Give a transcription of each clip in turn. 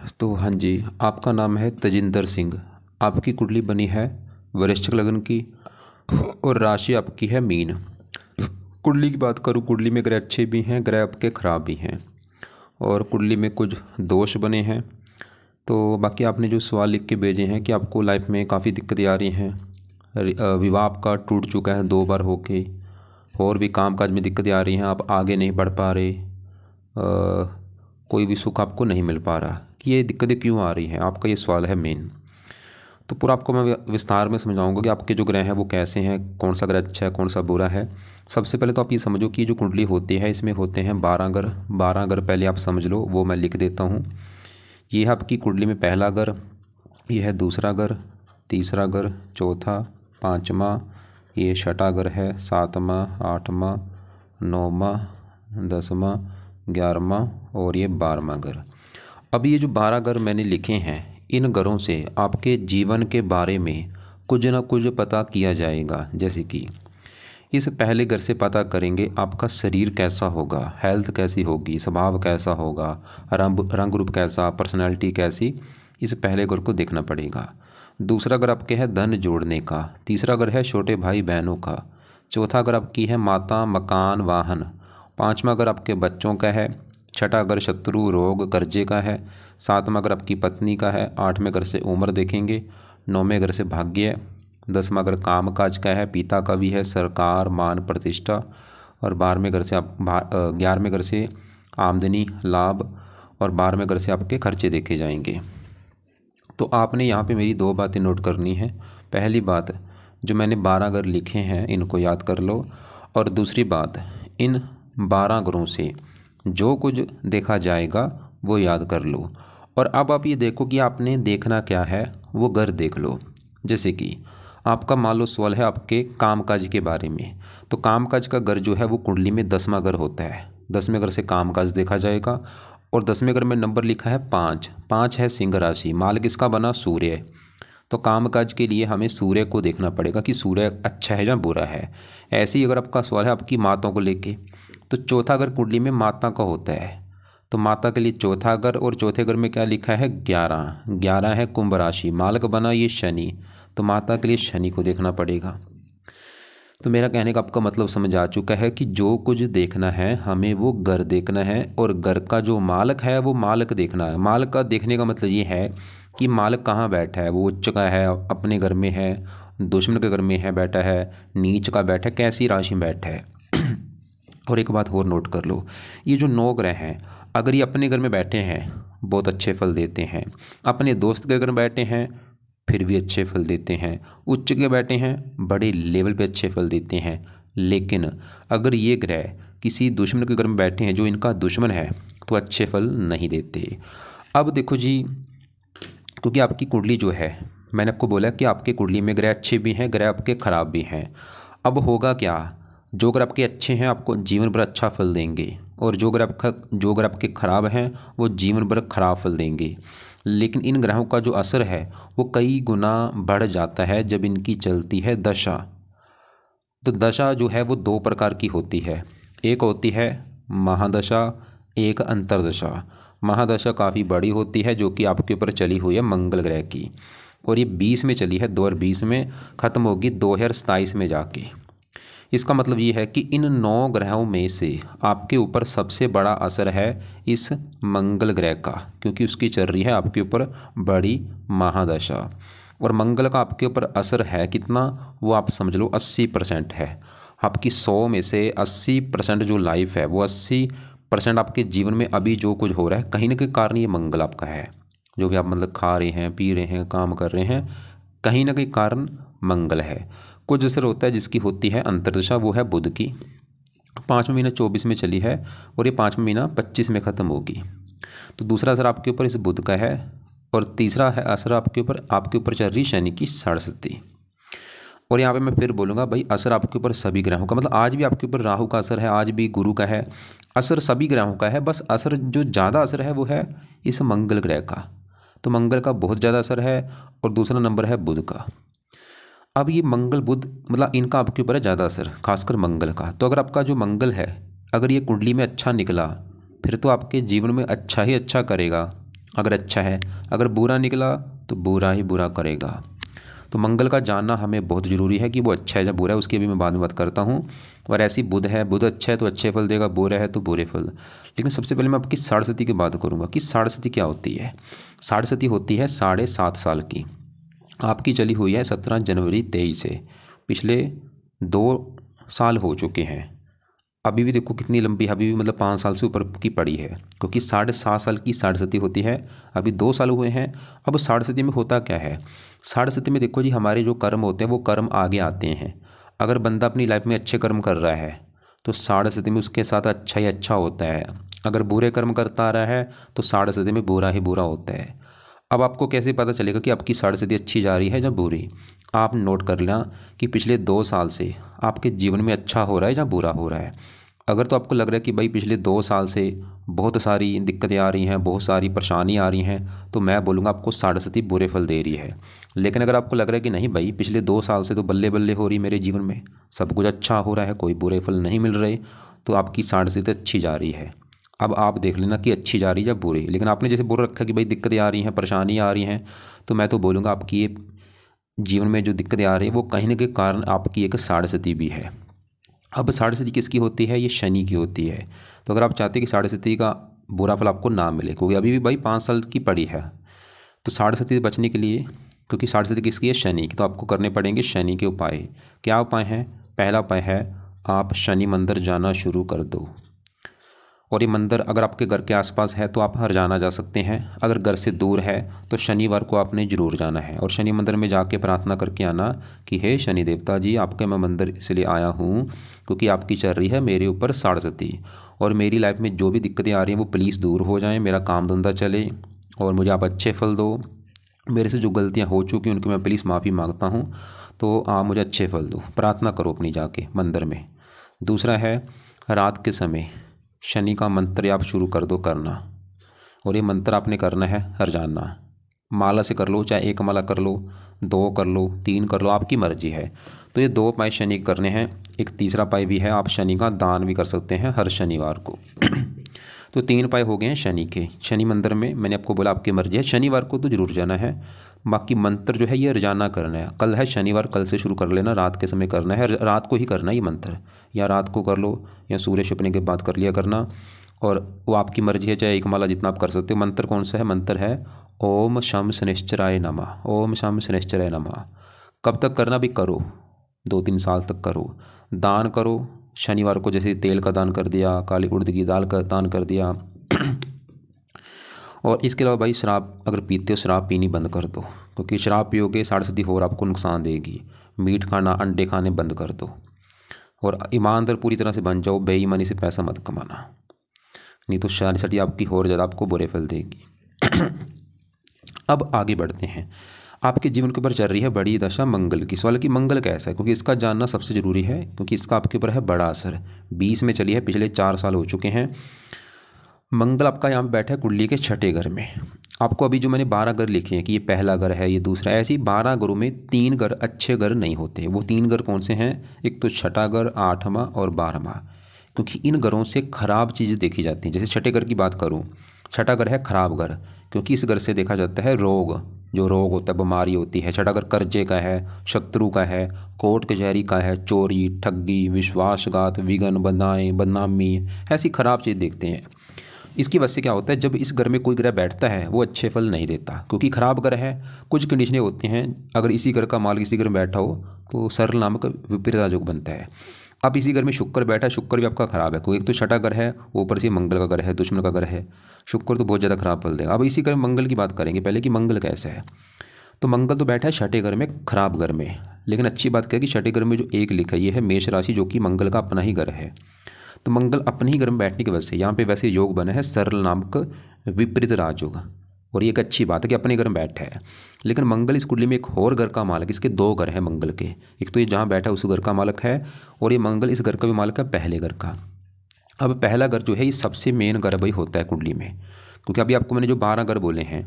तो हाँ जी, आपका नाम है तजिंदर सिंह। आपकी कुंडली बनी है वृश्चिक लग्न की और राशि आपकी है मीन। कुंडली की बात करूँ, कुंडली में ग्रह अच्छे भी हैं, ग्रह आपके खराब भी हैं और कुंडली में कुछ दोष बने हैं। तो बाकी आपने जो सवाल लिख के भेजे हैं कि आपको लाइफ में काफ़ी दिक्कतें आ रही हैं, विवाह आपका टूट चुका है 2 बार होके, और भी कामकाज में दिक्कतें आ रही हैं, आप आगे नहीं बढ़ पा रहे, कोई भी सुख आपको नहीं मिल पा रहा, कि ये दिक्कतें क्यों आ रही हैं, आपका ये सवाल है मेन। तो पूरा आपको मैं विस्तार में समझाऊंगा कि आपके जो ग्रह हैं वो कैसे हैं, कौन सा ग्रह अच्छा है, कौन सा बुरा है। सबसे पहले तो आप ये समझो कि जो कुंडली होती है इसमें होते हैं 12 ग्रह। 12 ग्रह पहले आप समझ लो, वो मैं लिख देता हूँ। ये है आपकी कुंडली में पहला ग्रह, ये है दूसरा ग्रह, तीसरा ग्रह, चौथा, पाँचवा, ये छठा ग्रह है, सातवां, आठवां, नौवां, 10वां, 11वां और ये 12वां ग्रह। अब ये जो 12 ग्रह मैंने लिखे हैं, इन ग्रहों से आपके जीवन के बारे में कुछ ना कुछ पता किया जाएगा। जैसे कि इस पहले घर से पता करेंगे आपका शरीर कैसा होगा, हेल्थ कैसी होगी, स्वभाव कैसा होगा, रंग रूप कैसा, पर्सनैलिटी कैसी, इस पहले घर को देखना पड़ेगा। दूसरा घर आपके है धन जोड़ने का, तीसरा घर है छोटे भाई बहनों का, चौथा घर आपकी है माता, मकान, वाहन, पाँचवा घर आपके बच्चों का है, छठा घर शत्रु, रोग, कर्जे का है, सातवां घर आपकी पत्नी का है, आठवें घर से उम्र देखेंगे, नौवें घर से भाग्य, 10वां घर काम काज का है, पिता का भी है, सरकार, मान, प्रतिष्ठा, और 12वें घर से आप 11वें घर से आमदनी, लाभ, और 12वें घर से आपके खर्चे देखे जाएंगे। तो आपने यहाँ पे मेरी 2 बातें नोट करनी है। पहली बात, जो मैंने 12 ग्रह लिखे हैं इनको याद कर लो, और दूसरी बात, इन 12 ग्रहों से जो कुछ देखा जाएगा वो याद कर लो। और अब आप ये देखो कि आपने देखना क्या है, वो घर देख लो। जैसे कि आपका मान लो सवाल है आपके कामकाज के बारे में, तो कामकाज का घर जो है वो कुंडली में 10वां घर होता है। 10वें घर से कामकाज देखा जाएगा, और 10वें घर में नंबर लिखा है 5। 5 है सिंह राशि, माल किसका बना, सूर्य। तो कामकाज के लिए हमें सूर्य को देखना पड़ेगा कि सूर्य अच्छा है या बुरा है। ऐसे ही अगर आपका सवाल है आपकी माताओं को लेके, तो चौथा घर कुंडली में माता का होता है, तो माता के लिए चौथा घर, और चौथे घर में क्या लिखा है 11। 11 है कुंभ राशि, मालक बना ये शनि, तो माता के लिए शनि को देखना पड़ेगा। तो मेरा कहने का आपका मतलब समझ आ चुका है कि जो कुछ देखना है हमें वो घर देखना है, और घर का जो मालक है वो मालक देखना है। मालक का देखने का मतलब ये है कि मालक कहाँ बैठा है, वो उच्च का है, अपने घर में है, दुश्मन के घर में है बैठा है, नीच का बैठा है, कैसी राशि में बैठा है। और एक बात और नोट कर लो, ये जो 9 ग्रह हैं, अगर ये अपने घर में बैठे हैं बहुत अच्छे फल देते हैं, अपने दोस्त के घर में बैठे हैं फिर भी अच्छे फल देते हैं, उच्च के बैठे हैं बड़े लेवल पे अच्छे फल देते हैं। लेकिन अगर ये ग्रह किसी दुश्मन के घर में बैठे हैं जो इनका दुश्मन है, तो अच्छे फल नहीं देते। अब देखो जी, क्योंकि आपकी कुंडली जो है, मैंने आपको बोला कि आपके कुंडली में ग्रह अच्छे भी हैं, ग्रह आपके खराब भी हैं। अब होगा क्या, जो ग्रह आपके अच्छे हैं आपको जीवन भर अच्छा फल देंगे, और जो ग्रह आपके खराब हैं वो जीवन भर खराब फल देंगे। लेकिन इन ग्रहों का जो असर है वो कई गुना बढ़ जाता है जब इनकी चलती है दशा। तो दशा जो है वो 2 प्रकार की होती है, एक होती है महादशा, एक अंतरदशा। महादशा काफ़ी बड़ी होती है जो कि आपके ऊपर चली हुई है मंगल ग्रह की, और ये 20 में चली है, 2020 में, ख़त्म होगी 2027 में जाके। इसका मतलब ये है कि इन 9 ग्रहों में से आपके ऊपर सबसे बड़ा असर है इस मंगल ग्रह का, क्योंकि उसकी चल रही है आपके ऊपर बड़ी महादशा। और मंगल का आपके ऊपर असर है कितना, वो आप समझ लो 80% है। आपकी 100 में से 80% जो लाइफ है, वो 80% आपके जीवन में अभी जो कुछ हो रहा है कहीं ना कहीं कारण ये मंगल आपका है। जो भी आप मतलब खा रहे हैं, पी रहे हैं, काम कर रहे हैं, कहीं ना कहीं कारण मंगल है। कुछ असर होता है जिसकी होती है अंतर्दशा, वो है बुध की। 5वां महीना 24 में चली है, और ये 5वां महीना 25 में ख़त्म होगी। तो दूसरा असर आपके ऊपर इस बुध का है, और तीसरा है असर आपके ऊपर चल रही शनि की सरस्वती। और यहाँ पे मैं फिर बोलूँगा भाई, असर आपके ऊपर सभी ग्रहों का, मतलब आज भी आपके ऊपर राहु का असर है, आज भी गुरु का है, असर सभी ग्रहों का है। बस असर जो ज़्यादा असर है वो है इस मंगल ग्रह का, तो मंगल का बहुत ज़्यादा असर है, और दूसरा नंबर है बुध का। अब ये मंगल बुध मतलब इनका आपके ऊपर है ज़्यादा असर, खासकर मंगल का। तो अगर आपका जो मंगल है, अगर ये कुंडली में अच्छा निकला, फिर तो आपके जीवन में अच्छा ही अच्छा करेगा, अगर अच्छा है। अगर बुरा निकला तो बुरा ही बुरा करेगा। तो मंगल का जानना हमें बहुत ज़रूरी है कि वो अच्छा है या बुरा है, उसकी अभी मैं बाद में बात करता हूँ। और ऐसी बुध है, बुध अच्छा है तो अच्छे फल देगा, बुरा है तो बुरे फल। लेकिन सबसे पहले मैं आपकी साढ़े की बात करूँगा कि साढ़े क्या होती है। साढ़े होती है 7.5 साल की। आपकी चली हुई है 17 जनवरी 23 से, पिछले 2 साल हो चुके हैं। अभी भी देखो कितनी लंबी है, अभी भी मतलब 5 साल से ऊपर की पड़ी है, क्योंकि 7.5 साल की साढ़े होती है। अभी 2 साल हुए हैं। अब साढ़े में होता क्या है, साढ़े में देखो जी, हमारे जो कर्म होते हैं वो कर्म आगे आते हैं। अगर बंदा अपनी लाइफ में अच्छे कर्म कर रहा है तो साढ़े में उसके साथ अच्छा ही अच्छा होता है। अगर बुरे कर्म करता आ रहा है तो साढ़े में बुरा ही बुरा होता है। अब आपको कैसे पता चलेगा कि आपकी साढ़े अच्छी जा रही है या बुरी। आप नोट कर लेना कि पिछले 2 साल से आपके जीवन में अच्छा हो रहा है या बुरा हो रहा है। अगर तो आपको लग रहा है कि भाई पिछले 2 साल से बहुत सारी दिक्कतें आ रही हैं, बहुत सारी परेशानी आ रही हैं, तो मैं बोलूँगा आपको साढ़े बुरे फल दे रही है। लेकिन अगर आपको लग रहा है कि नहीं भाई पिछले 2 साल से तो बल्ले बल्ले हो रही मेरे जीवन में, सब कुछ अच्छा हो रहा है, कोई बुरे फल नहीं मिल रहे, तो आपकी साढ़े अच्छी जा रही है। अब आप देख लेना कि अच्छी जा रही है या बुरी। लेकिन आपने जैसे बोल रखा कि भाई दिक्कतें आ रही हैं, परेशानी आ रही हैं, तो मैं तो बोलूँगा आपकी ये जीवन में जो दिक्कतें आ रही है वो कहीं ना कहीं कारण आपकी एक साढ़े भी है। अब साढ़े किसकी होती है, ये शनि की होती है। तो अगर आप चाहते हैं कि साढ़े का बुरा फल आपको ना मिले, क्योंकि अभी भी भाई 5 साल की पड़ी है, तो साढ़े बचने के लिए, क्योंकि साढ़े किसकी है, शनि की, तो आपको करने पड़ेंगे शनि के उपाय। क्या उपाय हैं? पहला उपाय है आप शनि मंदिर जाना शुरू कर दो। और ये मंदिर अगर आपके घर के आसपास है तो आप हर जाना जा सकते हैं। अगर घर से दूर है तो शनिवार को आपने ज़रूर जाना है और शनि मंदिर में जाके प्रार्थना करके आना कि हे शनि देवता जी, आपके मैं मंदिर इसलिए आया हूँ क्योंकि आपकी चल रही है मेरे ऊपर साढ़े, और मेरी लाइफ में जो भी दिक्कतें आ रही हैं वो प्लीज़ दूर हो जाएँ, मेरा काम धंधा चले और मुझे आप अच्छे फल दो। मेरे से जो गलतियाँ हो चुकी हैं उनकी मैं प्लीज़ माफ़ी मांगता हूँ, तो आप मुझे अच्छे फल दो। प्रार्थना करो अपनी जाके मंदिर में। दूसरा है रात के समय शनि का मंत्र आप शुरू कर दो करना, और ये मंत्र आपने करना है हर जानना। माला से कर लो, चाहे 1 माला कर लो, 2 कर लो, 3 कर लो, आपकी मर्जी है। तो ये 2 उपाय शनि करने हैं। एक तीसरा उपाय भी है, आप शनि का दान भी कर सकते हैं हर शनिवार को। तो 3 उपाय हो गए हैं शनि के। शनि मंदिर में मैंने आपको बोला आपकी मर्जी है, शनिवार को तो जरूर जाना है। बाकी मंत्र जो है ये रोजाना करना है। कल है शनिवार, कल से शुरू कर लेना, रात के समय करना है, रात को ही करना है ये मंत्र, या रात को कर लो या सूर्य छिपने के बाद कर लिया करना। और वो आपकी मर्जी है, चाहे 1 माला जितना आप कर सकते हो। मंत्र कौन सा है? मंत्र है ओम शम शनिश्चराय नमः, ओम शम शनिश्चराय नमः। कब तक करना? भी करो 2-3 साल तक करो। दान करो शनिवार को, जैसे तेल का दान कर दिया, काली उड़द की दाल का दान कर दिया। और इसके अलावा भाई शराब अगर पीते हो, शराब पीनी बंद कर दो, क्योंकि शराब पियोगे साढ़े और आपको नुकसान देगी। मीट खाना, अंडे खाने बंद कर दो, और ईमानदार पूरी तरह से बन जाओ। बेईमानी से पैसा मत कमाना, नहीं तो साढ़े आपकी और ज़्यादा आपको बुरे फल देगी। अब आगे बढ़ते हैं। आपके जीवन के ऊपर चल रही है बड़ी दशा मंगल की। सवाल कि मंगल कैसा है, क्योंकि इसका जानना सबसे ज़रूरी है, क्योंकि इसका आपके ऊपर है बड़ा असर। 20 में चली है, पिछले 4 साल हो चुके हैं। मंगल आपका यहाँ पे बैठा है कुंडली के 6ठे घर में। आपको अभी जो मैंने 12 घर लिखे हैं कि ये पहला घर है, ये दूसरा, ऐसे ही 12 घरों में 3 घर अच्छे घर नहीं होते। वो 3 घर कौन से हैं? एक तो 6ठा घर, 8वां और 12वां, क्योंकि इन घरों से खराब चीज़ें देखी जाती हैं। जैसे 6ठे घर की बात करूँ, 6ठा घर है खराब घर, क्योंकि इस घर से देखा जाता है रोग, जो रोग होता है, बीमारी होती है। 6ठा घर कर्जे का है, शत्रु का है, कोर्ट कचहरी का है, चोरी, ठगी, विश्वासघात, विघ्न, बदनामी, ऐसी खराब चीज़ देखते हैं। इसकी वजह से क्या होता है, जब इस घर में कोई ग्रह बैठता है वो अच्छे फल नहीं देता, क्योंकि खराब ग्रह है। कुछ कंडीशनें होती हैं, अगर इसी घर का मालिक इसी घर में बैठा हो तो सरल नामक विपरीत योग बनता है। अब इसी घर में शुक्र बैठा है, शुक्र भी आपका खराब है, क्योंकि एक तो 6ठा घर है, ऊपर से मंगल का घर है, दुश्मन का घर है। शुक्र तो बहुत ज़्यादा खराब फल देगा। अब इसी घर में मंगल की बात करेंगे पहले कि मंगल कैसा है। तो मंगल तो बैठा है 6ठे घर में, खराब घर में। लेकिन अच्छी बात क्या है कि 6ठे घर में जो एक लिखा है ये है मेष राशि, जो कि मंगल का अपना ही घर है। तो मंगल अपने ही घर में बैठने की वजह से यहाँ पे वैसे योग बना है सरल नामक विपरीत राजयोग, और ये एक अच्छी बात है कि अपने घर में बैठा है। लेकिन मंगल इस कुंडली में एक और घर का मालिक, इसके 2 घर हैं मंगल के। एक तो ये जहाँ बैठा है उस घर का मालिक है, और ये मंगल इस घर का भी मालिक है, पहले घर का। अब पहला घर जो है ये सबसे मेन घर भाई होता है कुंडली में, क्योंकि अभी आपको मैंने जो 12 घर बोले हैं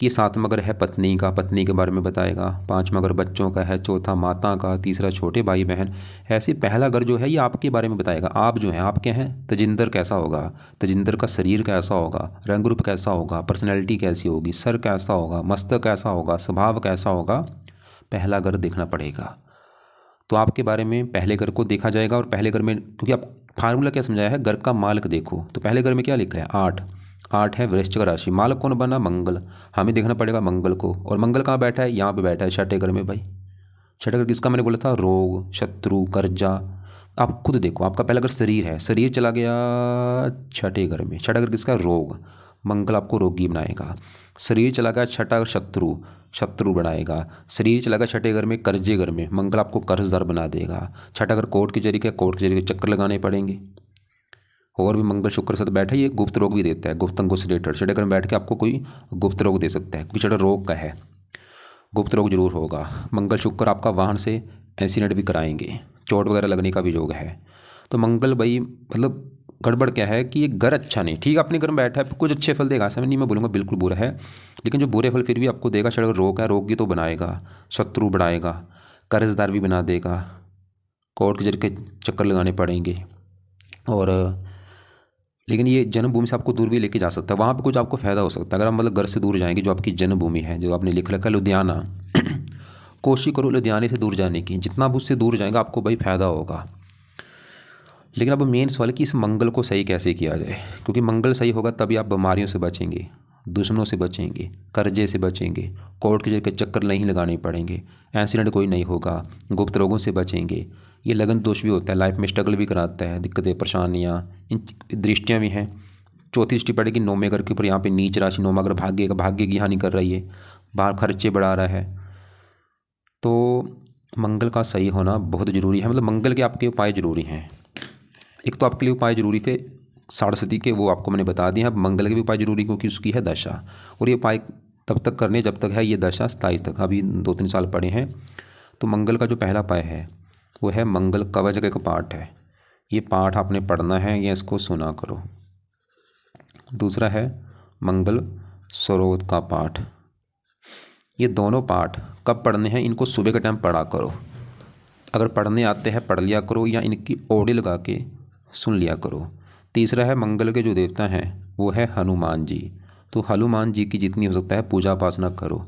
कि 7वां घर है पत्नी का, पत्नी के बारे में बताएगा। 5वां घर बच्चों का है, चौथा माता का, तीसरा छोटे भाई बहन। ऐसे पहला घर जो है ये आपके बारे में बताएगा। आप जो हैं, आप क्या हैं, तजिंदर कैसा होगा, तजिंदर का शरीर कैसा होगा, रंग रूप कैसा होगा, पर्सनैलिटी कैसी होगी, सर कैसा होगा, मस्तक कैसा होगा, स्वभाव कैसा होगा, पहला घर देखना पड़ेगा। तो आपके बारे में पहले घर को देखा जाएगा। और पहले घर में, क्योंकि आप फार्मूला क्या समझाया है, घर का मालक देखो, तो पहले घर में क्या लिखा है, 8। 8 है वृश्चिक राशि, मालक कौन बना, मंगल। हमें देखना पड़ेगा मंगल को। और मंगल कहाँ बैठा है, यहाँ पे बैठा है छठे घर में भाई। छठे घर किसका मैंने बोला था, रोग, शत्रु, कर्जा। आप खुद देखो, आपका पहला घर शरीर है, शरीर चला गया छठे घर में। छठा घर किसका, रोग, मंगल आपको रोगी बनाएगा। शरीर चला गया छठा घर शत्रु, शत्रु बनाएगा। शरीर चला गया छठे घर में कर्जे घर में, मंगल आपको कर्जदार बना देगा। छठा घर कोर्ट कचहरी का, कोर्ट कचहरी के चक्कर लगाने पड़ेंगे। और भी मंगल शुक्र साथ बैठा, ये गुप्त रोग भी देता है, गुप्त अंगों से रिलेटेड। छठे घर में बैठ के आपको कोई गुप्त रोग दे सकता है, क्योंकि छठा रोग का है, गुप्त रोग जरूर होगा। मंगल शुक्र आपका वाहन से एक्सीडेंट भी कराएंगे, चोट वगैरह लगने का भी योग है। तो मंगल भाई मतलब गड़बड़ क्या है कि ये घर अच्छा नहीं, ठीक है अपने घर में बैठा है, कुछ अच्छे फल देगा, ऐसा नहीं मैं बोलूँगा बिल्कुल बुरा है, लेकिन जो बुरे फल फिर भी आपको देगा। छठा रोग है, रोग की तो बनाएगा, शत्रु बढ़ाएगा, कर्जदार भी बना देगा, कोर्ट के जरिए चक्कर लगाने पड़ेंगे। और लेकिन ये जन्मभूमि से आपको दूर भी लेके जा सकता है, वहाँ पे कुछ आपको फ़ायदा हो सकता है। अगर आप मतलब घर से दूर जाएंगे, जो आपकी जन्मभूमि है, जो आपने लिख रखा है लुधियाना, कोशिश करो लुधियाने से दूर जाने की, जितना आप उससे दूर जाएंगे आपको भाई फ़ायदा होगा। लेकिन अब मेन सवाल है कि इस मंगल को सही कैसे किया जाए, क्योंकि मंगल सही होगा तभी आप बीमारियों से बचेंगे, दुश्मनों से बचेंगे, कर्जे से बचेंगे, कोर्ट के जरिए चक्कर नहीं लगाने पड़ेंगे, एक्सीडेंट कोई नहीं होगा, गुप्त रोगों से बचेंगे। ये लगन दोष भी होता है, लाइफ में स्ट्रगल भी कराता है, दिक्कतें परेशानियाँ, इन दृष्टियाँ भी हैं। चौथी दृष्टि पड़ेगी 9वें घर के ऊपर, यहाँ पे नीच राशि 9वां घर भाग्य की हानि कर रही है, बाहर खर्चे बढ़ा रहा है। तो मंगल का सही होना बहुत ज़रूरी है, मतलब मंगल के आपके उपाय ज़रूरी हैं। एक तो आपके लिए उपाय जरूरी थे साढ़े के, वो आपको मैंने बता दिया। अब मंगल के भी उपाय जरूरी, क्योंकि उसकी है दशा, और ये उपाय तब तक करने जब तक है ये दशा 27 तक, अभी 2-3 साल पड़े हैं। तो मंगल का जो पहला उपाय है वो है मंगल कवच का एक पाठ है, ये पाठ आपने पढ़ना है या इसको सुना करो। दूसरा है मंगल सरोद का पाठ, ये दोनों पाठ कब पढ़ने हैं, इनको सुबह के टाइम पढ़ा करो। अगर पढ़ने आते हैं पढ़ लिया करो, या इनकी ऑडियो लगा के सुन लिया करो। तीसरा है मंगल के जो देवता हैं वो है हनुमान जी, तो हनुमान जी की जितनी हो सकता है पूजा उपासना करो।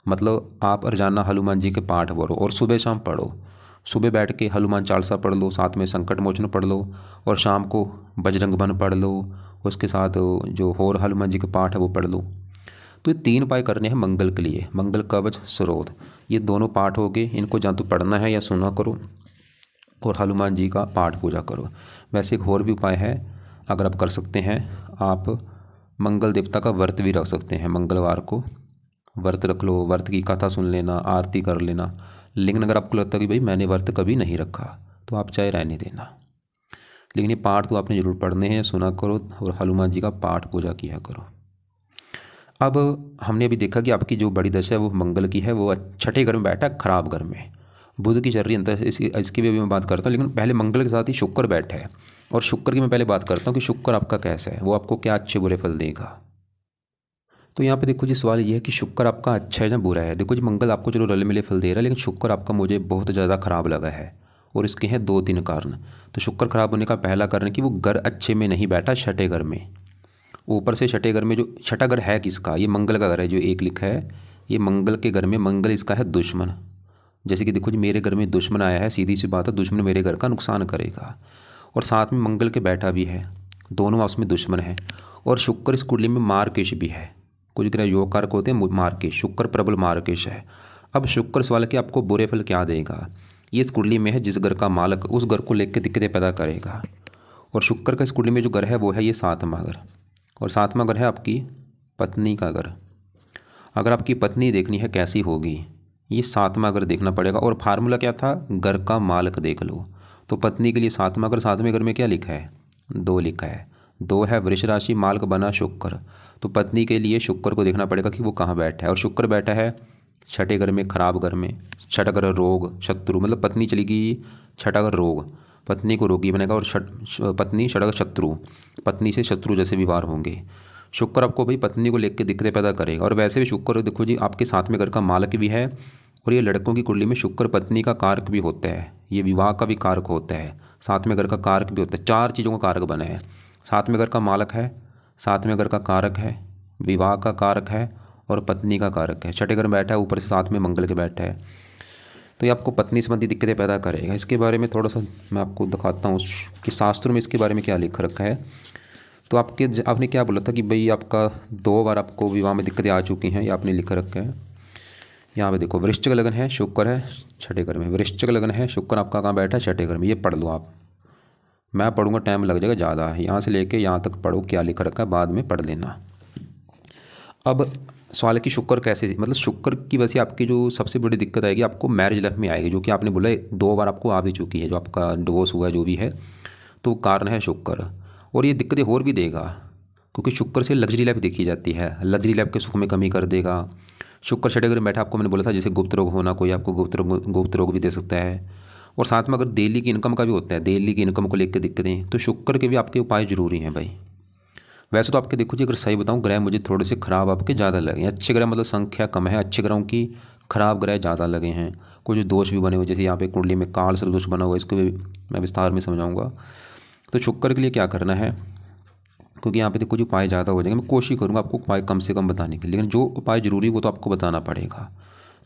मतलब आप रोजाना हनुमान जी के पाठ पढ़ो और सुबह शाम पढ़ो। सुबह बैठ के हनुमान चालीसा पढ़ लो, साथ में संकट मोचन पढ़ लो, और शाम को बजरंग बन पढ़ लो, उसके साथ जो और हनुमान जी के पाठ है वो पढ़ लो। तो ये 3 उपाय करने हैं मंगल के लिए, मंगल कवच सरोद, ये दोनों पाठ हो गए। इनको जहाँ तो पढ़ना है या सुना करो, और हनुमान जी का पाठ पूजा करो। वैसे एक और भी उपाय है, अगर आप कर सकते हैं, आप मंगल देवता का व्रत भी रख सकते हैं। मंगलवार को व्रत रख लो, व्रत की कथा सुन लेना, आरती कर लेना। लेकिन अगर आपको लगता है कि भाई मैंने व्रत कभी नहीं रखा, तो आप चाहे रहने देना, लेकिन ये पाठ तो आपने ज़रूर पढ़ने हैं, सुना करो, और हनुमान जी का पाठ पूजा किया करो। अब हमने अभी देखा कि आपकी जो बड़ी दशा है वो मंगल की है, वो छठे घर में बैठा है, खराब घर में। बुध की चल रही है, इसकी भी अभी मैं बात करता हूँ, लेकिन पहले मंगल के साथ ही शुक्र बैठा है। और शुक्र की मैं पहले बात करता हूँ कि शुक्र आपका कैसा है, वो आपको क्या अच्छे बुरे फल देगा। तो यहाँ पे देखो जी, सवाल ये है कि शुक्र आपका अच्छा है या बुरा है। देखो जी, मंगल आपको चलो रले मिले फल दे रहा है, लेकिन शुक्र आपका मुझे बहुत ज़्यादा खराब लगा है, और इसके हैं 2-3 कारण। तो शुक्र खराब होने का पहला कारण कि वो घर अच्छे में नहीं बैठा, छठे घर में। ऊपर से छठे घर में, जो छठा घर है किसका, ये मंगल का घर है, जो एक लिखा है ये मंगल के घर में, मंगल इसका है दुश्मन। जैसे कि देखो जी, मेरे घर में दुश्मन आया है, सीधी सी बात है, दुश्मन मेरे घर का नुकसान करेगा। और साथ में मंगल के बैठा भी है, दोनों आपस में दुश्मन है। और शुक्र इस कुंडली में मार्केश भी है, कुछ ग्रह योग कारक होते हैं मार्केश, शुक्र प्रबल मार्केश है। अब शुक्र सवाल कि आपको बुरे फल क्या देगा, ये इस कुंडली में है, जिस घर का मालक उस घर को लेकर दिक्कतें पैदा करेगा। और शुक्र का इस कुंडली में जो घर है वो है ये 7वां घर, और 7वां घर है आपकी पत्नी का घर। अगर आपकी पत्नी देखनी है कैसी होगी, ये 7वां घर देखना पड़ेगा। और फार्मूला क्या था, घर का मालक देख लो। तो पत्नी के लिए 7वां घर, 7वें घर में क्या लिखा है, 2 लिखा है, 2 है वृष राशि, मालक बना शुक्र। तो पत्नी के लिए शुक्र को देखना पड़ेगा कि वो कहाँ बैठा है, और शुक्र बैठा है छठे घर में, खराब घर में। छठा घर रोग शत्रु, मतलब पत्नी चलेगी छठा घर रोग, पत्नी को रोगी बनेगा। और पत्नी छठा घर शत्रु, पत्नी से शत्रु जैसे व्यवहार होंगे। शुक्र आपको भाई पत्नी को लेकर दिक्कतें पैदा करेगा। और वैसे भी शुक्र देखो जी आपके साथ में घर का मालक भी है, और ये लड़कों की कुंडली में शुक्र पत्नी का कारक भी होता है, ये विवाह का भी कारक होता है, साथ में घर का कारक भी होता है। 4 चीज़ों का कारक बना है, साथ में घर का मालक है, साथ में घर का कारक है, विवाह का कारक है और पत्नी का कारक है। छठे घर में बैठा है, ऊपर से साथ में मंगल के बैठा है, तो ये आपको पत्नी संबंधी दिक्कतें पैदा करेगा। इसके बारे में थोड़ा सा मैं आपको दिखाता हूँ कि शास्त्रों में इसके बारे में क्या लिख रखा है। तो आपने क्या बोला था कि भाई आपका 2 बार आपको विवाह में दिक्कतें आ चुकी हैं, ये आपने लिख रखा है। यहाँ पे देखो वृश्चिक लगन है, शुक्र है छठे घर में, वृश्चिक लगन है, शुक्र आपका कहाँ बैठा है, छठे घर में। ये पढ़ लो आप, मैं पढ़ूंगा टाइम लग जाएगा ज़्यादा, यहाँ से लेके यहाँ तक पढ़ो क्या लिख रखा है, बाद में पढ़ लेना। अब सवाल है कि शुक्र कैसे, मतलब शुक्र की वजह से आपकी जो सबसे बड़ी दिक्कत आएगी आपको मैरिज लाइफ में आएगी, जो कि आपने बोला 2 बार आपको आ भी चुकी है, जो आपका डिवोर्स हुआ है जो भी है, तो कारण है शुक्र। और ये दिक्कतें और भी देगा, क्योंकि शुक्र से लग्जरी लाइफ देखी जाती है, लग्जरी लाइफ के सुख में कमी कर देगा। शुक्र छठे घर में बैठा, आपको मैंने बोला था जैसे गुप्त रोग होना, कोई आपको गुप्त रोग भी दे सकता है। और साथ में अगर डेली की इनकम का भी होता है, डेली की इनकम को लेकर दिक्कतें, तो शुक्र के भी आपके उपाय जरूरी हैं भाई। वैसे तो आपके देखो जी, अगर सही बताऊं ग्रह मुझे थोड़े से ख़राब आपके ज़्यादा लगे हैं। अच्छे ग्रह मतलब संख्या कम है, अच्छे ग्रहों की खराब ग्रह ज़्यादा लगे हैं। कुछ दोष भी बने हुए, जैसे यहाँ पे कुंडली में काल सर्प दोष बना हुआ है, इसको भी मैं विस्तार में समझाऊंगा। तो शुक्र के लिए क्या करना है, क्योंकि यहाँ पे देखो जो उपाय ज़्यादा हो जाएंगे, मैं कोशिश करूँगा आपको उपाय कम से कम बताने की, लेकिन जो उपाय जरूरी वो तो आपको बताना पड़ेगा।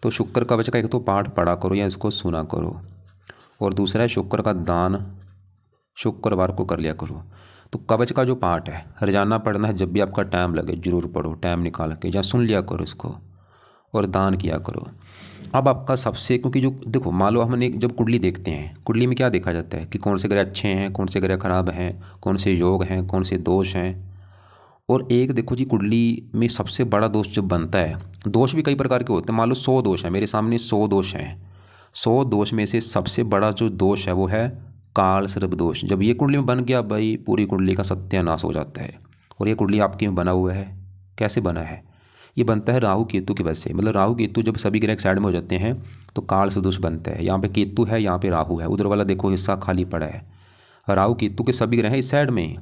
तो शुक्र कवच का एक तो पाठ पढ़ा करो या इसको सुना करो, और दूसरा है शुक्र का दान शुक्रवार को कर लिया करो। तो कवच का जो पाठ है रोजाना पढ़ना है, जब भी आपका टाइम लगे जरूर पढ़ो, टाइम निकाल के, या सुन लिया करो इसको और दान किया करो। अब आपका सबसे, क्योंकि जो देखो मान लो हमने जब कुंडली देखते हैं, कुंडली में क्या देखा जाता है कि कौन से ग्रह अच्छे हैं, कौन से ग्रह खराब हैं, कौन से योग हैं, कौन से दोष हैं। और एक देखो जी कुंडली में सबसे बड़ा दोष जब बनता है, दोष भी कई प्रकार के होते हैं, मान लो 100 दोष हैं, मेरे सामने 100 दोष हैं, 100 दोष में से सबसे बड़ा जो दोष है वो है काल सर्प दोष। जब ये कुंडली में बन गया भाई, पूरी कुंडली का सत्यानाश हो जाता है। और ये कुंडली आपकी में बना हुआ है, कैसे बना है, ये बनता है राहु केतु की वजह से। मतलब राहु केतु जब सभी ग्रह एक साइड में हो जाते हैं तो काल सर्प दोष बनता है। यहाँ पे केतु है, यहाँ पे राहु है, उधर वाला देखो हिस्सा खाली पड़ा है। राहु केतु के सभी ग्रह हैं इस साइड में,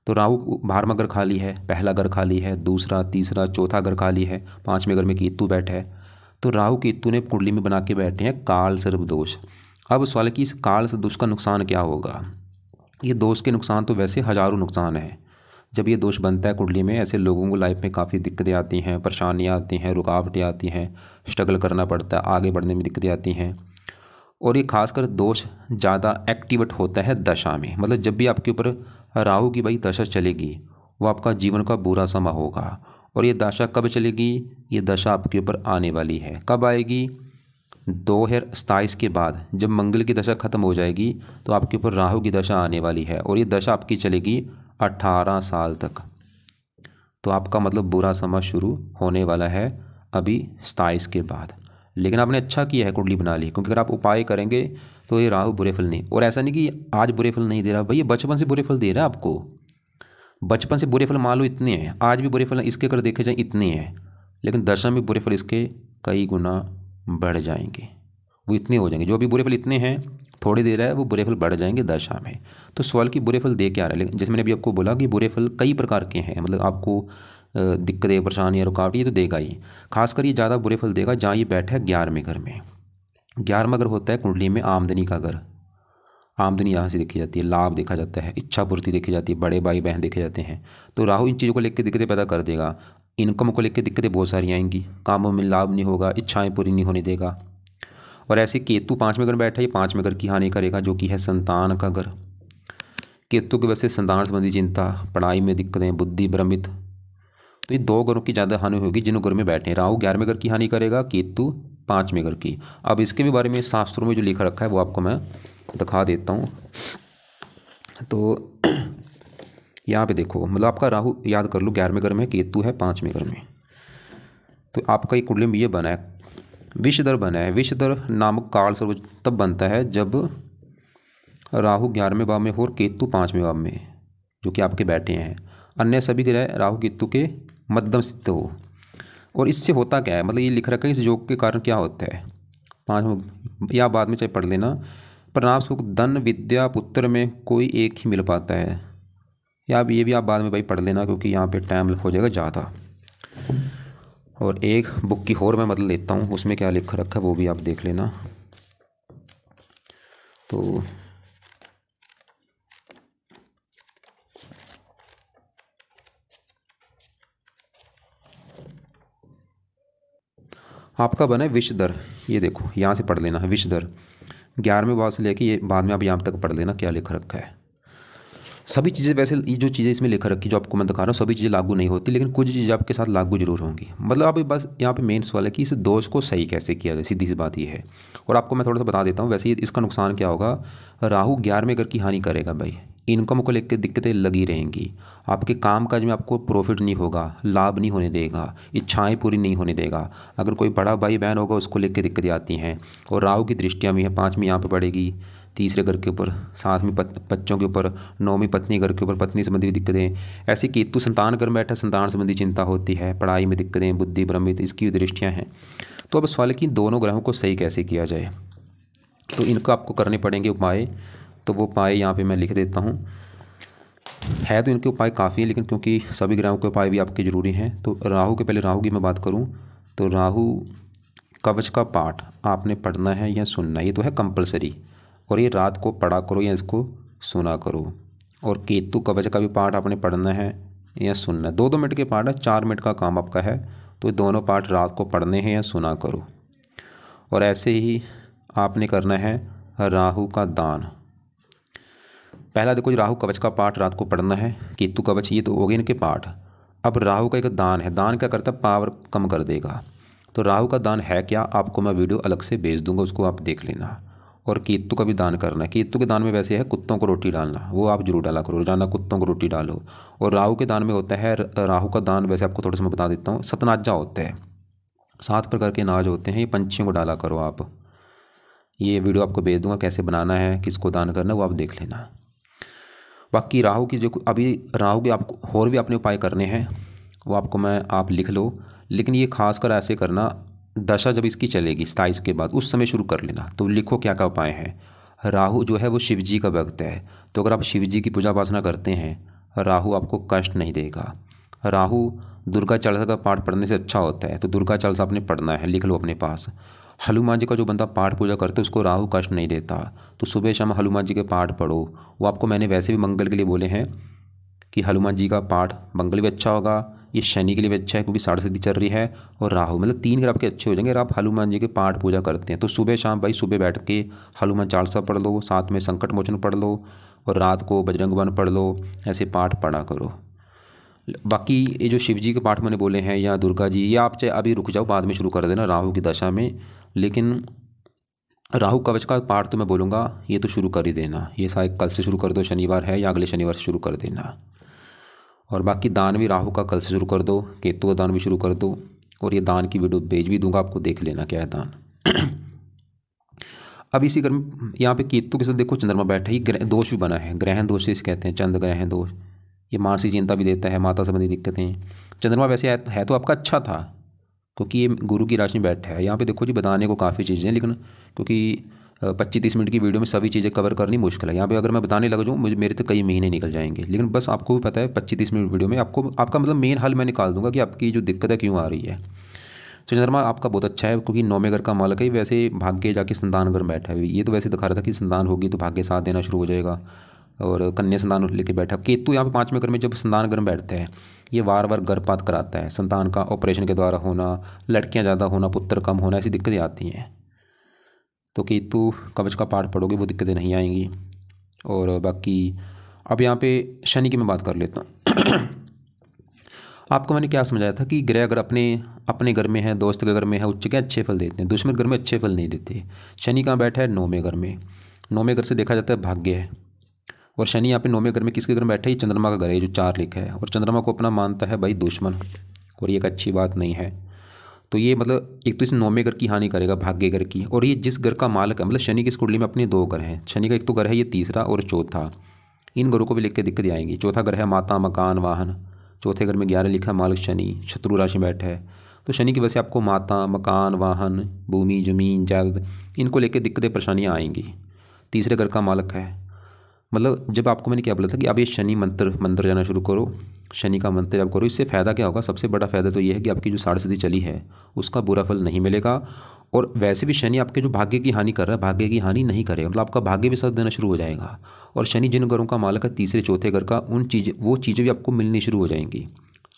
तो राहु 12वां घर खाली है, पहला घर खाली है, दूसरा तीसरा चौथा घर खाली है, 5वें घर में केतु बैठा है। तो राहु केतु ने कुंडली में बना के बैठे हैं काल सर्प दोष। अब सवाल है कि इस काल सर्प दोष का नुकसान क्या होगा। ये दोष के नुकसान तो वैसे हज़ारों नुकसान हैं। जब ये दोष बनता है कुंडली में, ऐसे लोगों को लाइफ में काफ़ी दिक्कतें आती हैं, परेशानियाँ आती हैं, रुकावटें आती हैं, स्ट्रगल करना पड़ता है, आगे बढ़ने में दिक्कतें आती हैं। और ये खासकर दोष ज़्यादा एक्टिवेट होता है दशा में, मतलब जब भी आपके ऊपर राहु की भाई दशा चलेगी वो आपका जीवन का बुरा समय होगा। और ये दशा कब चलेगी, ये दशा आपके ऊपर आने वाली है, कब आएगी, 2027 के बाद जब मंगल की दशा खत्म हो जाएगी तो आपके ऊपर राहु की दशा आने वाली है। और ये दशा आपकी चलेगी 18 साल तक। तो आपका मतलब बुरा समय शुरू होने वाला है अभी 27 के बाद। लेकिन आपने अच्छा किया है कुंडली बना ली, क्योंकि अगर आप उपाय करेंगे तो ये राहु बुरे फल नहीं, और ऐसा नहीं कि आज बुरे फल नहीं दे रहा भाई, ये बचपन से बुरे फल दे रहा है आपको। बचपन से बुरे फल मान लो इतने हैं, आज भी बुरे फल इसके अगर देखे जाए इतने हैं, लेकिन दशा में बुरे फल इसके कई गुना बढ़ जाएंगे, वो इतने हो जाएंगे। जो भी बुरे फल इतने हैं थोड़ी देर है, वो बुरे फल बढ़ जाएंगे दशा में। तो सवाल की बुरे फल दे क्या रहा है, लेकिन जैसे मैंने अभी आपको बोला कि बुरे फल कई प्रकार के हैं, मतलब आपको दिक्कतें परेशानियाँ रुकावट ये तो देगा ही। खासकर ये ज़्यादा बुरे फल देगा जहाँ ये बैठा है 11वें घर में। 11वां घर होता है कुंडली में आमदनी का घर, आमदनी यहाँ से देखी जाती है, लाभ देखा जाता है, इच्छा पूर्ति देखी जाती है, बड़े भाई बहन देखे जाते हैं। तो राहु इन चीज़ों को लेकर दिक्कतें पैदा कर देगा, इनकम को लेकर दिक्कतें बहुत सारी आएंगी, कामों में लाभ नहीं होगा, इच्छाएं पूरी नहीं होने देगा। और ऐसे केतु 5वें घर में बैठा है, ये 5वें घर की हानि करेगा, जो कि है संतान का घर। केतु की वजह से संतान संबंधी चिंता, पढ़ाई में दिक्कतें, बुद्धि भ्रमित, तो ये 2 घरों की ज़्यादा हानि होगी जिन घर में बैठे हैं। राहु 11वें घर की हानि करेगा, केतु 5वें घर की। अब इसके भी बारे में शास्त्रों में जो लिखा रखा है वो आपको मैं दिखा देता हूँ। तो यहाँ पे देखो, मतलब आपका राहु याद कर लो 11वें घर में, केतु है 5वें घर में। तो आपका ये कुंडली में ये बना है, विषधर बना है। विषधर नामक काल सर्प तब बनता है जब राहु 11वें भाव में हो और केतु 5वें भाव में, जो कि आपके बैठे हैं। अन्य सभी ग्रह राहु केतु के मध्यम स्थित हो। और इससे होता क्या है, मतलब ये लिख रखा है इस योग के कारण क्या होता है, 5 या बाद में चाहे पढ़ लेना। परिणाम स्वरूप धन विद्या पुत्र में कोई एक ही मिल पाता है। या अब ये भी आप बाद में भाई पढ़ लेना, क्योंकि यहाँ पे टाइम हो जाएगा ज़्यादा। और एक बुक की और मैं मतलब लेता हूँ, उसमें क्या लिख रखा है वो भी आप देख लेना। तो आपका बना है विश्व दर, ये देखो यहाँ से पढ़ लेना है विश्व दर 11वें भाग से लेके ये बाद में आप यहाँ तक पढ़ लेना क्या लिख रखा है। सभी चीज़ें वैसे ये जो चीज़ें इसमें लिख रखी जो आपको मैं दिखा रहा हूँ सभी चीज़ें लागू नहीं होती, लेकिन कुछ चीज़ें आपके साथ लागू जरूर होंगी। मतलब आप बस यहाँ पे मेन सवाल है कि इस दोष को सही कैसे किया जाए, सीधी सी बात ये है। और आपको मैं थोड़ा सा बता देता हूँ वैसे इसका नुकसान क्या होगा। राहु 11वें घर की हानि करेगा भाई, इनकम को लेकर दिक्कतें लगी रहेंगी, आपके काम काज में आपको प्रॉफिट नहीं होगा, लाभ नहीं होने देगा, इच्छाएं पूरी नहीं होने देगा। अगर कोई बड़ा भाई बहन होगा उसको लेकर दिक्कतें आती हैं। और राहु की दृष्टियाँ भी हैं, 5वीं यहाँ पर पड़ेगी, तीसरे घर के ऊपर, 7वीं बच्चों के ऊपर, 9वीं पत्नी घर के ऊपर, पत्नी संबंधी दिक्कतें। ऐसे केतु संतान घर में बैठा, संतान संबंधी चिंता होती है, पढ़ाई में दिक्कतें, बुद्धि भ्रमित, इसकी दृष्टियाँ हैं। तो अब सवाल है कि दोनों ग्रहों को सही कैसे किया जाए, तो इनको आपको करने पड़ेंगे उपाय। तो वो उपाय यहाँ पे मैं लिख देता हूँ। है तो इनके उपाय काफ़ी हैं, लेकिन क्योंकि सभी ग्रहों के उपाय भी आपके ज़रूरी हैं। तो राहु के पहले राहु की मैं बात करूँ तो राहु कवच का पाठ आपने पढ़ना है या सुनना है, ये तो है कंपलसरी। और ये रात को पढ़ा करो या इसको सुना करो। और केतु कवच का भी पाठ आपने पढ़ना है या सुनना है। 2-2 मिनट के पाठ है, 4 मिनट का काम आपका है। तो दोनों पाठ रात को पढ़ने हैं या सुना करो। और ऐसे ही आपने करना है राहु का दान। पहला देखो राहु कवच का पाठ रात को पढ़ना है, केतु कवच ये तो हो गए इनके पाठ। अब राहु का एक दान है, दान क्या करता है, पावर कम कर देगा। तो राहु का दान है क्या, आपको मैं वीडियो अलग से भेज दूंगा, उसको आप देख लेना। और केतु का भी दान करना है। केतु के दान में वैसे है कुत्तों को रोटी डालना, वो आप जरूर डाला करो, रोजाना कुत्तों को रोटी डालो। और राहु के दान में होता है, राहु का दान वैसे आपको थोड़ा सा मैं बता देता हूँ, सतनाजा होता है, 7 प्रकार के अनाज होते हैं, ये पंछियों को डाला करो आप। ये वीडियो आपको भेज दूंगा कैसे बनाना है, किसको दान करना है, वो आप देख लेना। बाकी राहु की जो अभी राहु के आपको और भी अपने उपाय करने हैं, वो आपको मैं आप लिख लो। लेकिन ये खासकर ऐसे करना, दशा जब इसकी चलेगी 27 के बाद उस समय शुरू कर लेना। तो लिखो क्या क्या उपाय है। राहु जो है वो शिव जी का भक्त है, तो अगर आप शिव जी की पूजा उपासना करते हैं राहु आपको कष्ट नहीं देगा। राहु दुर्गा चालीसा का पाठ पढ़ने से अच्छा होता है, तो दुर्गा चालीसा आपने पढ़ना है, लिख लो अपने पास। हनुमान जी का जो बंदा पाठ पूजा करता है उसको राहु कष्ट नहीं देता, तो सुबह शाम हनुमान जी के पाठ पढ़ो। वो आपको मैंने वैसे भी मंगल के लिए बोले हैं कि हनुमान जी का पाठ मंगल भी अच्छा होगा, ये शनि के लिए भी अच्छा है क्योंकि 7.5 चल रही है, और राहु, मतलब 3 ग्रह आपके अच्छे हो जाएंगे अगर आप हनुमान जी के पाठ पूजा करते हैं। तो सुबह शाम भाई सुबह बैठ के हनुमान चालीसा पढ़ लो, साथ में संकट मोचन पढ़ लो, और रात को बजरंग बाण पढ़ लो, ऐसे पाठ पढ़ा करो। बाकी ये जो शिव जी के पाठ मैंने बोले हैं या दुर्गा जी, ये आप चाहे अभी रुक जाओ, बाद में शुरू कर देना राहु की दशा में। लेकिन राहु कवच का पाठ तो मैं बोलूँगा ये तो शुरू कर ही देना, ये शायद कल से शुरू कर दो, शनिवार है या अगले शनिवार से शुरू कर देना। और बाकी दान भी राहु का कल से शुरू कर दो, केतु का दान भी शुरू कर दो। और ये दान की वीडियो भेज भी दूंगा, आपको देख लेना क्या है दान। अब इसी घर में यहाँ पे केतु के साथ देखो चंद्रमा बैठा ही, दोष भी बना है, ग्रहण दोष इसे कहते हैं, चंद्र ग्रहण दोष। ये मानसिक चिंता भी देता है, माता संबंधी दिक्कतें। चंद्रमा वैसे है तो आपका अच्छा था, क्योंकि ये गुरु की राशि में बैठा है। यहाँ पे देखो जी बताने को काफ़ी चीज़ें हैं, लेकिन क्योंकि 25-30 मिनट की वीडियो में सभी चीज़ें कवर करनी मुश्किल है। यहाँ पे अगर मैं बताने लग जाऊँ मुझे मेरे तो कई महीने निकल जाएंगे। लेकिन बस आपको भी पता है 25-30 मिनट वीडियो में आपको आपका मतलब मेन हल मैं निकाल दूंगा कि आपकी जो दिक्कत है क्यों आ रही है। तो चंद्रमा आपका बहुत अच्छा है, क्योंकि 9वें घर का मालक है, वैसे भाग्य जाके संतान घर में बैठा है। ये तो वैसे दिखा रहा था कि संतान होगी तो भाग्य साथ देना शुरू हो जाएगा, और कन्या संतान लेके बैठा। केतु यहाँ पे 5वें घर में जब संतान घर में बैठते हैं, ये बार बार गर्भपात कराता है, संतान का ऑपरेशन के द्वारा होना, लड़कियाँ ज़्यादा होना, पुत्र कम होना, ऐसी दिक्कतें आती हैं। तो केतु कवच का पाठ पढ़ोगे वो दिक्कतें नहीं आएंगी। और बाकी अब यहाँ पे शनि की मैं बात कर लेता हूँ। आपको मैंने क्या समझाया था कि ग्रह अगर अपने घर में है, दोस्त के घर में है, उच्च के अच्छे फल देते हैं, दुश्मन घर में अच्छे फल नहीं देते। शनि कहाँ बैठा है, 9वें घर में। 9वें घर से देखा जाता है भाग्य है, और शनि यहाँ पे 9वें घर में किसके घर में बैठा है, चंद्रमा का घर है जो 4 लिखा है, और चंद्रमा को अपना मानता है भाई दुश्मन, और ये एक अच्छी बात नहीं है। तो ये मतलब एक तो इस 9वें घर की हानि करेगा, भाग्य घर की। और ये जिस घर का मालक है, मतलब शनि की इस कुंडली में अपने 2 घर हैं, शनि का एक तो घर है ये तीसरा और चौथा, इन घरों को भी लिख के दिक्कत आएंगी। चौथा घर है माता मकान वाहन, चौथे घर में 11 लिखा मालक शनि, शत्रु राशि में बैठा है। तो शनि की वजह से आपको माता मकान वाहन भूमि जमीन जायदाद इनको लेकर दिक्कतें परेशानियाँ आएंगी। तीसरे घर का मालक है, मतलब जब आपको मैंने क्या बोला था कि आप ये शनि मंत्र जाना शुरू करो, शनि का मंत्र आप करो, इससे फ़ायदा क्या होगा? सबसे बड़ा फ़ायदा तो ये है कि आपकी जो साढ़े सदी चली है उसका बुरा फल नहीं मिलेगा। और वैसे भी शनि आपके जो भाग्य की हानि कर रहा है, भाग्य की हानि नहीं करेगा, मतलब आपका भाग्य भी साथ देना शुरू हो जाएगा। और शनि जिन घरों का मालक है, तीसरे चौथे घर का, वो चीज़ें भी आपको मिलनी शुरू हो जाएंगी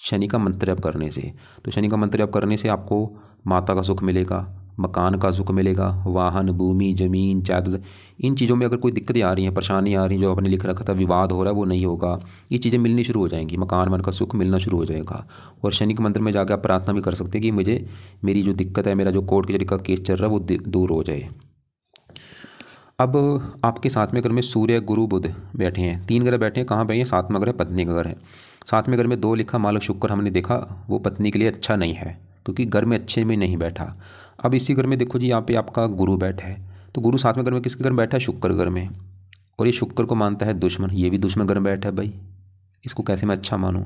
शनि का मंत्र जप करने से। तो शनि का मंत्र जप करने से आपको माता का सुख मिलेगा, मकान का सुख मिलेगा, वाहन, भूमि, ज़मीन, जायदाद, इन चीज़ों में अगर कोई दिक्कतें आ रही हैं, परेशानी आ रही हैं, जो आपने लिख रखा था विवाद हो रहा है वो नहीं होगा, ये चीज़ें मिलनी शुरू हो जाएंगी, मकान मन का सुख मिलना शुरू हो जाएगा। और शनि के मंत्र में जाकर आप प्रार्थना भी कर सकते हैं कि मुझे मेरी जो दिक्कत है, मेरा जो कोर्ट कचहरी का केस चल रहा है वो दूर हो जाए। अब आपके सातवें घर में सूर्य, गुरु, बुध बैठे हैं, 3 ग्रह बैठे हैं। कहाँ पे हैं? सातवां घर है, पत्नी का घर है। सातवें घर में 2 लिखा, मालक शुक्र हमने देखा वो पत्नी के लिए अच्छा नहीं है, क्योंकि घर में अच्छे में नहीं बैठा। अब इसी घर में देखो जी, यहाँ पे आपका गुरु बैठा है, तो गुरु सातवें घर में किसके घर में बैठा है? शुक्र घर में। और ये शुक्र को मानता है दुश्मन, ये भी दुश्मन घर में बैठा है भाई, इसको कैसे मैं अच्छा मानूँ?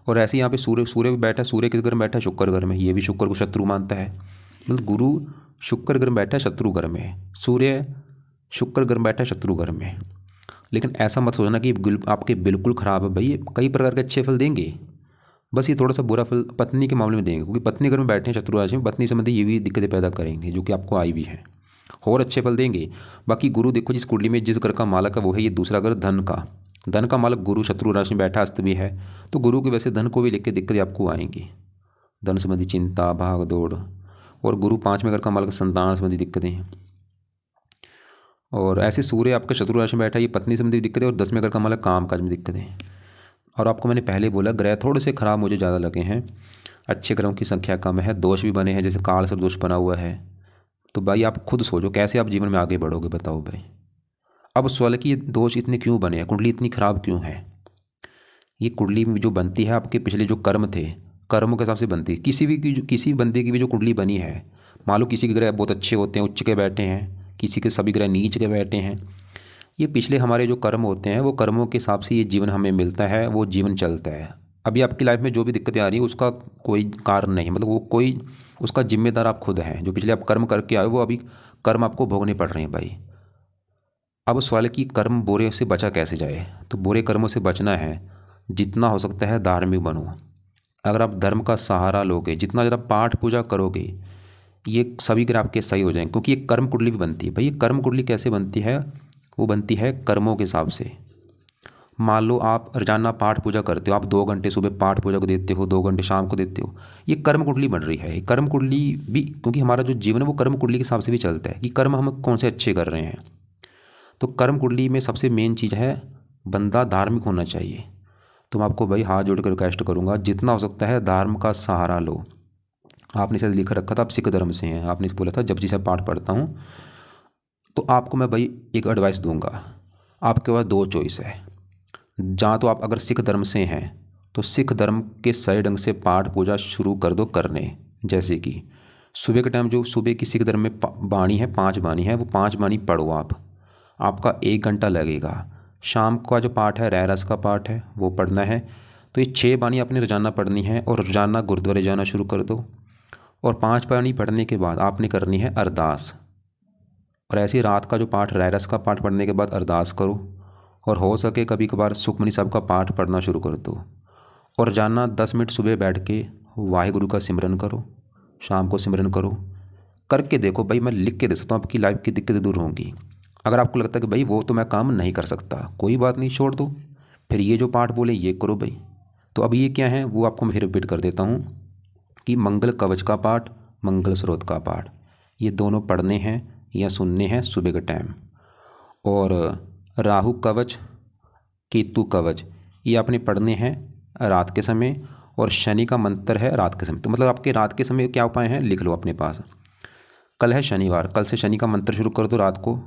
और ऐसे यहाँ पे सूर्य भी बैठा है, सूर्य किस घर में बैठा है? शुक्र घर में, ये भी शुक्र को शत्रु मानता है। मतलब गुरु शुक्र घर में बैठा है, शत्रु घर में। सूर्य शुक्र घर में बैठा है, शत्रु घर में। लेकिन ऐसा मत सोचना कि आपके बिल्कुल ख़राब है भाई, ये कई प्रकार के अच्छे फल देंगे, बस ये थोड़ा सा बुरा फल पत्नी के मामले में देंगे, क्योंकि पत्नी घर में बैठे हैं शत्रु राशि में, पत्नी संबंधी ये भी दिक्कतें पैदा करेंगे जो कि आपको आई भी है। और अच्छे फल देंगे। बाकी गुरु देखो, जिस कुंडली में जिस घर का मालक है वो है ये दूसरा घर धन का मालक गुरु शत्रु राशि में बैठा अस्त भी है, तो गुरु की वैसे धन को भी लेकर दिक्कतें आपको आएंगी, धन संबंधी चिंता, भाग दौड़। और गुरु 5वें घर का मालक संतान संबंधी दिक्कतें हैं। और ऐसे सूर्य आपका शत्रु राशि में बैठा है, ये पत्नी संबंधी दिक्कतें, और 10वें घर का मालक काम काज में दिक्कतें हैं। और आपको मैंने पहले बोला ग्रह थोड़े से खराब मुझे ज़्यादा लगे हैं, अच्छे ग्रहों की संख्या कम है, दोष भी बने हैं, जैसे काल सर्प दोष बना हुआ है। तो भाई आप खुद सोचो कैसे आप जीवन में आगे बढ़ोगे, बताओ भाई। अब सवाल है कि ये दोष इतने क्यों बने हैं, कुंडली इतनी खराब क्यों है? ये कुंडली में जो बनती है आपके पिछले जो कर्म थे, कर्मों के हिसाब से बनती है। किसी बंदे की भी जो कुंडली बनी है, मान लो किसी के ग्रह बहुत अच्छे होते हैं, उच्च के बैठे हैं, किसी के सभी ग्रह नीच के बैठे हैं, ये पिछले हमारे जो कर्म होते हैं वो कर्मों के हिसाब से ये जीवन हमें मिलता है, वो जीवन चलता है। अभी आपकी लाइफ में जो भी दिक्कतें आ रही है उसका कोई कारण नहीं, मतलब वो कोई उसका जिम्मेदार आप खुद हैं। जो पिछले आप कर्म करके आए वो अभी कर्म आपको भोगने पड़ रहे हैं भाई। अब सवाल है कि कर्म बुरे से बचा कैसे जाए? तो बुरे कर्मों से बचना है, जितना हो सकता है धार्मिक बनो। अगर आप धर्म का सहारा लोगे, जितना ज़्यादा पाठ पूजा करोगे, ये सभी ग्रह आपके सही हो जाएंगे। क्योंकि ये कर्म कुंडली भी बनती है भाई। ये कर्म कुंडली कैसे बनती है? वो बनती है कर्मों के हिसाब से। मान लो आप रोजाना पाठ पूजा करते हो, आप 2 घंटे सुबह पाठ पूजा को देते हो, 2 घंटे शाम को देते हो, ये कर्म कुंडली बन रही है। ये कर्म कुंडली भी, क्योंकि हमारा जो जीवन है वो कर्म कुंडली के हिसाब से भी चलता है कि कर्म हम कौन से अच्छे कर रहे हैं। तो कर्म कुंडली में सबसे मेन चीज़ है बंदा धार्मिक होना चाहिए। तो मैं आपको भाई हाथ जोड़ कर रिक्वेस्ट करूँगा, जितना हो सकता है धर्म का सहारा लो। आपने शायद लिखा रखा था आप सिख धर्म से हैं, आपने बोला था जब जी से पाठ पढ़ता हूँ। तो आपको मैं भाई एक एडवाइस दूंगा, आपके पास 2 चॉइस है। जहाँ तो आप अगर सिख धर्म से हैं तो सिख धर्म के सही ढंग से पाठ पूजा शुरू कर दो करने। जैसे कि सुबह के टाइम जो सुबह की सिख धर्म में बाणी है, 5 बाणी है, वो 5 बाणी पढ़ो आप, आपका 1 घंटा लगेगा। शाम का जो पाठ है रह रस का पाठ है वो पढ़ना है। तो ये 6 बाणी आपने रोजाना पढ़नी है और रोजाना गुरुद्वारे जाना शुरू कर दो। और 5 बाणी पढ़ने के बाद आपने करनी है अरदास। और ऐसी रात का जो पाठ रह रस का पाठ पढ़ने के बाद अरदास करो। और हो सके कभी कभार सुखमनी साहब का पाठ पढ़ना शुरू कर दो। और रोजाना 10 मिनट सुबह बैठ के वाहिगुरु का सिमरन करो, शाम को सिमरन करो। करके देखो भाई, मैं लिख के दे सकता हूँ आपकी लाइफ की दिक्कतें दूर होंगी। अगर आपको लगता है कि भाई वो तो मैं काम नहीं कर सकता, कोई बात नहीं, छोड़ दो, फिर ये जो पाठ बोले ये करो भाई। तो अब ये क्या है वो आपको मैं रिपीट कर देता हूँ कि मंगल कवच का पाठ, मंगल स्रोत का पाठ, ये दोनों पढ़ने हैं या सुनने हैं सुबह के टाइम। और राहु कवच, केतु कवच, ये आपने पढ़ने हैं रात के समय। और शनि का मंत्र है रात के समय। तो मतलब आपके रात के समय क्या उपाय हैं लिख लो अपने पास। कल है शनिवार, कल से शनि का मंत्र शुरू कर दो रात को।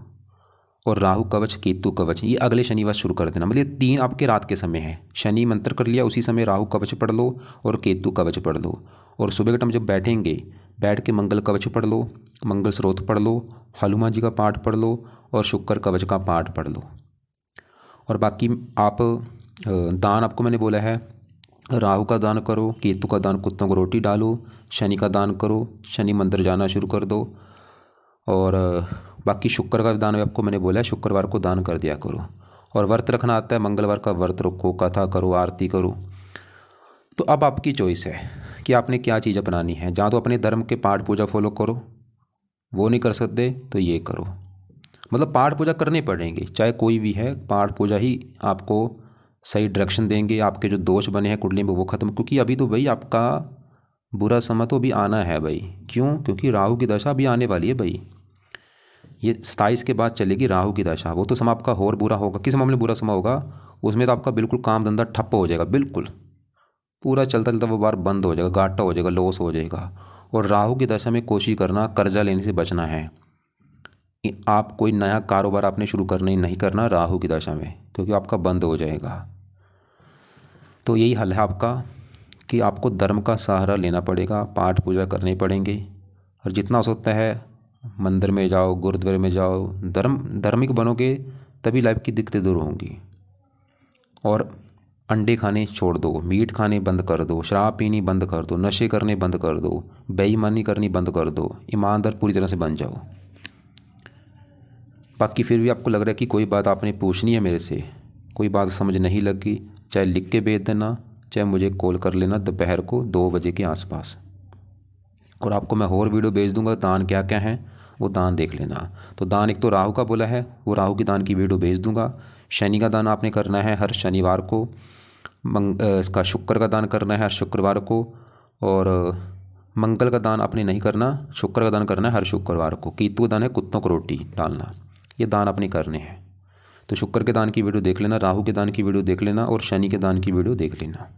और राहु कवच, केतु कवच ये अगले शनिवार शुरू कर देना। मतलब ये 3 आपके रात के समय है। शनि मंत्र कर लिया, उसी समय राहु कवच पढ़ लो और केतु कवच पढ़ लो। और सुबह के टाइम जब बैठेंगे बैठ के मंगल कवच पढ़ लो, मंगल स्रोत पढ़ लो, हनुमान जी का पाठ पढ़ लो और शुक्र कवच का पाठ पढ़ लो। और बाकी आप दान आपको मैंने बोला है, राहु का दान करो, केतु का दान कुत्तों को रोटी डालो, शनि का दान करो, शनि मंदिर जाना शुरू कर दो। और बाकी शुक्र का दान आपको मैंने बोला है शुक्रवार को दान कर दिया करो। और व्रत रखना आता है, मंगलवार का व्रत रखो, कथा करो, आरती करो। तो अब आपकी चॉइस है कि आपने क्या चीज़ अपनानी है। जहाँ तो अपने धर्म के पाठ पूजा फॉलो करो, वो नहीं कर सकते तो ये करो। मतलब पाठ पूजा करने पड़ेंगे, चाहे कोई भी है, पाठ पूजा ही आपको सही डायरेक्शन देंगे। आपके जो दोष बने हैं कुंडली में वो ख़त्म, क्योंकि अभी तो भाई आपका बुरा समय तो अभी आना है भाई। क्यों? क्योंकि राहु की दशा अभी आने वाली है भाई। ये 27 के बाद चलेगी राहु की दशा। वो तो समय आपका और बुरा होगा। किस मामले में बुरा समय होगा? उसमें तो आपका बिल्कुल काम धंधा ठप्प हो जाएगा, बिल्कुल पूरा चलता चलता वो बार बंद हो जाएगा, घाटा हो जाएगा, लॉस हो जाएगा। और राहु की दशा में कोशिश करना कर्जा लेने से बचना है। कि आप कोई नया कारोबार आपने शुरू करना ही नहीं करना राहु की दशा में, क्योंकि आपका बंद हो जाएगा। तो यही हल है आपका कि आपको धर्म का सहारा लेना पड़ेगा, पाठ पूजा करने पड़ेंगे, और जितना हो सकता है मंदिर में जाओ, गुरुद्वारे में जाओ। धार्मिक बनोगे तभी लाइफ की दिक्कतें दूर होंगी। और अंडे खाने छोड़ दो, मीट खाने बंद कर दो, शराब पीनी बंद कर दो, नशे करने बंद कर दो, बेईमानी करनी बंद कर दो, ईमानदार पूरी तरह से बन जाओ। बाकी फिर भी आपको लग रहा है कि कोई बात आपने पूछनी है मेरे से, कोई बात समझ नहीं लगी, चाहे लिख के भेज देना, चाहे मुझे कॉल कर लेना दोपहर को 2 बजे के आसपास। और आपको मैं और वीडियो भेज दूंगा, दान क्या क्या है वो दान देख लेना। तो दान एक तो राहु का बोला है, वो राहु की दान की वीडियो भेज दूंगा। शनि का दान आपने करना है हर शनिवार को। इसका शुक्र का दान करना है हर शुक्रवार को। और मंगल का दान आपने नहीं करना, शुक्र का दान करना है हर शुक्रवार को। केतु का दान है कुत्तों को रोटी डालना, ये दान अपने करने हैं। तो शुक्र के दान की वीडियो देख लेना, राहु के दान की वीडियो देख लेना, और शनि के दान की वीडियो देख लेना।